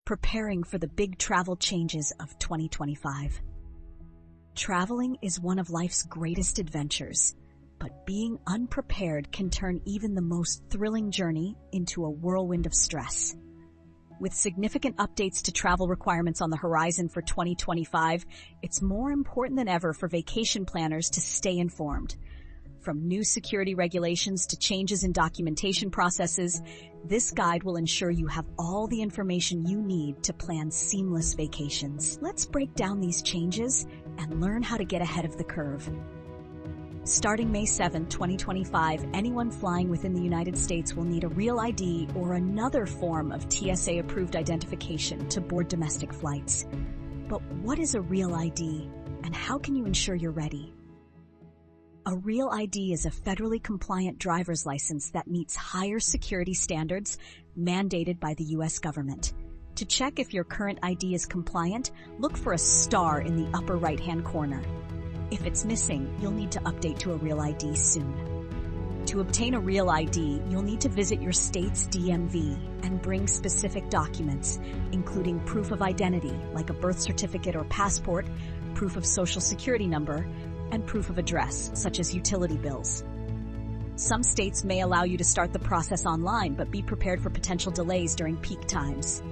preparing for the big travel changes of 2025. Traveling is one of life's greatest adventures, but being unprepared can turn even the most thrilling journey into a whirlwind of stress. With significant updates to travel requirements on the horizon for 2025, it's more important than ever for vacation planners to stay informed. From new security regulations to changes in documentation processes, this guide will ensure you have all the information you need to plan seamless vacations. Let's break down these changes and learn how to get ahead of the curve. Starting May 7, 2025, anyone flying within the United States will need a Real ID or another form of TSA-approved identification to board domestic flights. But what is a Real ID, and how can you ensure you're ready? A Real ID is a federally compliant driver's license that meets higher security standards mandated by the U.S. government. To check if your current ID is compliant, look for a star in the upper right-hand corner. If it's missing, you'll need to update to a Real ID soon. To obtain a Real ID, you'll need to visit your state's DMV and bring specific documents, including proof of identity, like a birth certificate or passport, proof of social security number, and proof of address, such as utility bills. Some states may allow you to start the process online, but be prepared for potential delays during peak times.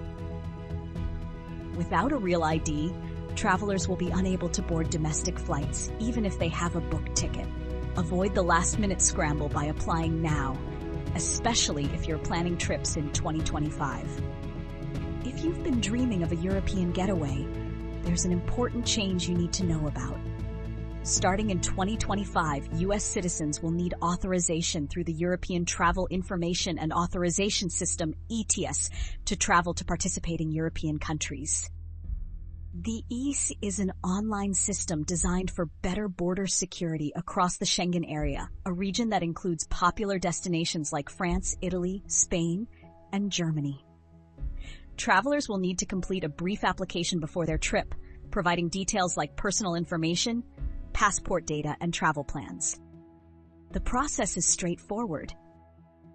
Without a Real ID, travelers will be unable to board domestic flights, even if they have a booked ticket. Avoid the last-minute scramble by applying now, especially if you're planning trips in 2025. If you've been dreaming of a European getaway, there's an important change you need to know about. Starting in 2025, U.S. citizens will need authorization through the European Travel Information and Authorization System, ETIAS, to travel to participating European countries. The ETIAS is an online system designed for better border security across the Schengen area, a region that includes popular destinations like France, Italy, Spain, and Germany. Travelers will need to complete a brief application before their trip, providing details like personal information, passport data, and travel plans. The process is straightforward.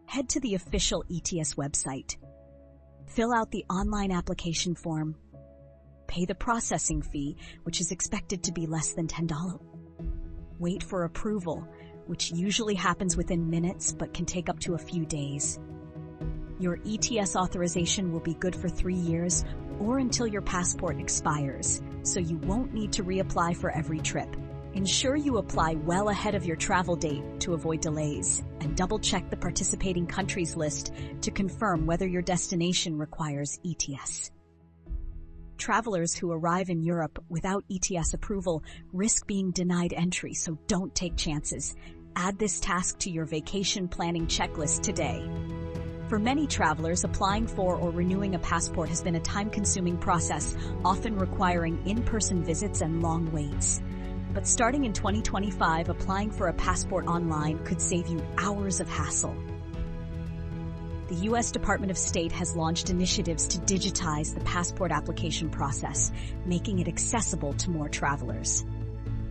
Head to the official ETIAS website. Fill out the online application form. Pay the processing fee, which is expected to be less than $10. Wait for approval, which usually happens within minutes but can take up to a few days. Your ETIAS authorization will be good for 3 years or until your passport expires, so you won't need to reapply for every trip. Ensure you apply well ahead of your travel date to avoid delays, and double-check the participating countries list to confirm whether your destination requires ETIAS. Travelers who arrive in Europe without ETIAS approval risk being denied entry, so don't take chances. Add this task to your vacation planning checklist today. For many travelers, applying for or renewing a passport has been a time-consuming process, often requiring in-person visits and long waits. But starting in 2025, applying for a passport online could save you hours of hassle. The U.S. Department of State has launched initiatives to digitize the passport application process, making it accessible to more travelers.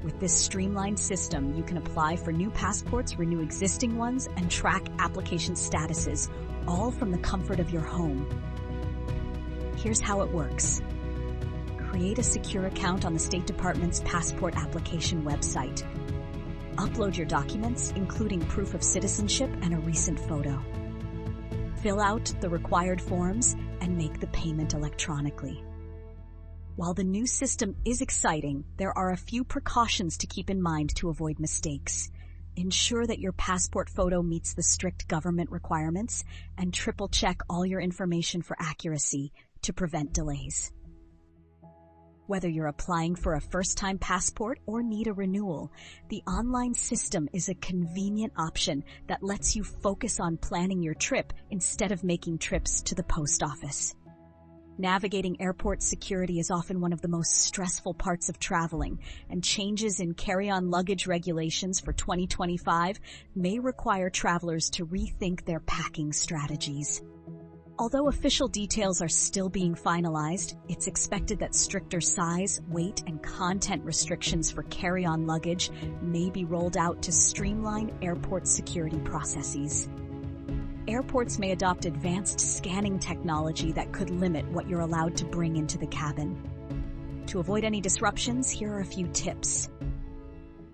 With this streamlined system, you can apply for new passports, renew existing ones, and track application statuses, all from the comfort of your home. Here's how it works. Create a secure account on the State Department's passport application website. Upload your documents, including proof of citizenship and a recent photo. Fill out the required forms and make the payment electronically. While the new system is exciting, there are a few precautions to keep in mind to avoid mistakes. Ensure that your passport photo meets the strict government requirements, and triple-check all your information for accuracy to prevent delays. Whether you're applying for a first-time passport or need a renewal, the online system is a convenient option that lets you focus on planning your trip instead of making trips to the post office. Navigating airport security is often one of the most stressful parts of traveling, and changes in carry-on luggage regulations for 2025 may require travelers to rethink their packing strategies. Although official details are still being finalized, it's expected that stricter size, weight, and content restrictions for carry-on luggage may be rolled out to streamline airport security processes. airports may adopt advanced scanning technology that could limit what you're allowed to bring into the cabin. To avoid any disruptions, here are a few tips.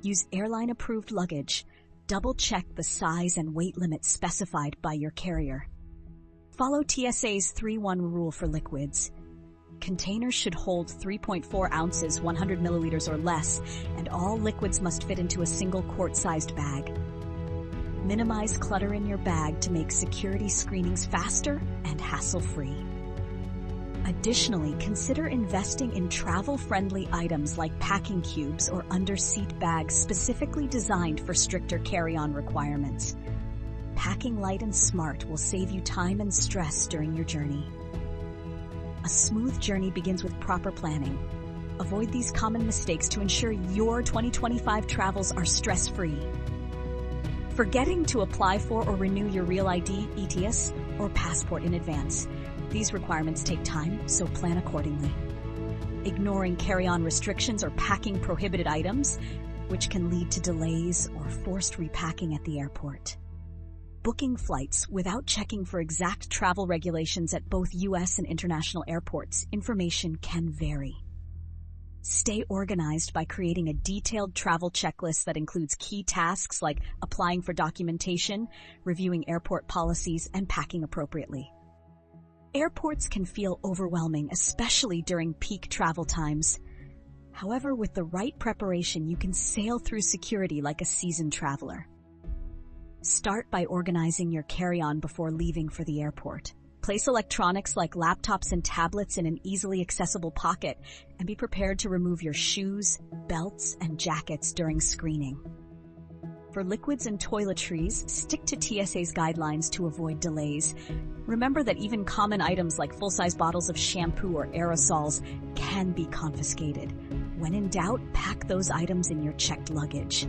Use airline-approved luggage. Double-check the size and weight limits specified by your carrier. Follow TSA's 3-1 rule for liquids. Containers should hold 3.4 ounces, 100 milliliters or less, and all liquids must fit into a single quart-sized bag. Minimize clutter in your bag to make security screenings faster and hassle-free. Additionally, consider investing in travel-friendly items like packing cubes or under-seat bags specifically designed for stricter carry-on requirements. Packing light and smart will save you time and stress during your journey. A smooth journey begins with proper planning. Avoid these common mistakes to ensure your 2025 travels are stress-free. Forgetting to apply for or renew your Real ID, ETIAS, or passport in advance. These requirements take time, so plan accordingly. Ignoring carry-on restrictions or packing prohibited items, which can lead to delays or forced repacking at the airport. Booking flights without checking for exact travel regulations at both U.S. and international airports, information can vary. Stay organized by creating a detailed travel checklist that includes key tasks like applying for documentation, reviewing airport policies, and packing appropriately. Airports can feel overwhelming, especially during peak travel times. However, with the right preparation, you can sail through security like a seasoned traveler. Start by organizing your carry-on before leaving for the airport. Place electronics like laptops and tablets in an easily accessible pocket, and be prepared to remove your shoes, belts, and jackets during screening. For liquids and toiletries, stick to TSA's guidelines to avoid delays. Remember that even common items like full-size bottles of shampoo or aerosols can be confiscated. When in doubt, pack those items in your checked luggage.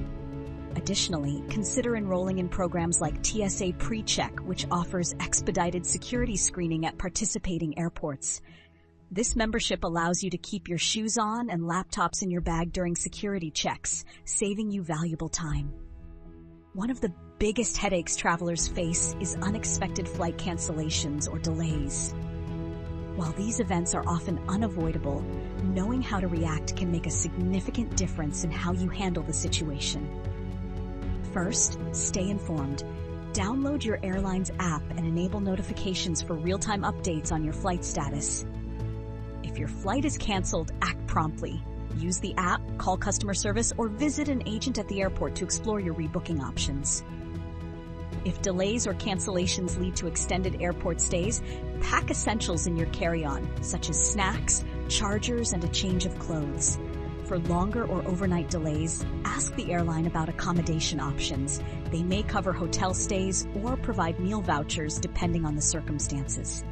Additionally, consider enrolling in programs like TSA PreCheck, which offers expedited security screening at participating airports. This membership allows you to keep your shoes on and laptops in your bag during security checks, saving you valuable time. One of the biggest headaches travelers face is unexpected flight cancellations or delays. While these events are often unavoidable, knowing how to react can make a significant difference in how you handle the situation. First, stay informed. Download your airline's app and enable notifications for real-time updates on your flight status. If your flight is canceled, act promptly. Use the app, call customer service, or visit an agent at the airport to explore your rebooking options. If delays or cancellations lead to extended airport stays, pack essentials in your carry-on, such as snacks, chargers, and a change of clothes. For longer or overnight delays, ask the airline about accommodation options. They may cover hotel stays or provide meal vouchers depending on the circumstances.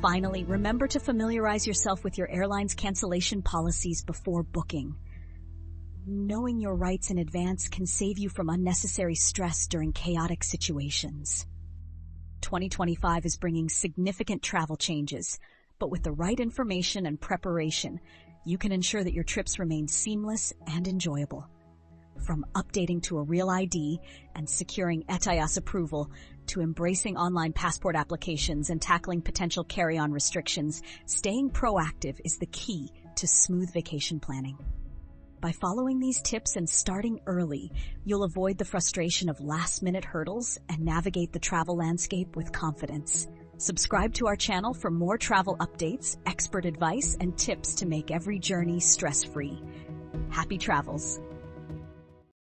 Finally, remember to familiarize yourself with your airline's cancellation policies before booking. Knowing your rights in advance can save you from unnecessary stress during chaotic situations. 2025 is bringing significant travel changes, but with the right information and preparation, you can ensure that your trips remain seamless and enjoyable. From updating to a Real ID and securing ETIAS approval to embracing online passport applications and tackling potential carry-on restrictions, staying proactive is the key to smooth vacation planning. By following these tips and starting early, you'll avoid the frustration of last-minute hurdles and navigate the travel landscape with confidence. Subscribe to our channel for more travel updates, expert advice, and tips to make every journey stress-free. Happy travels!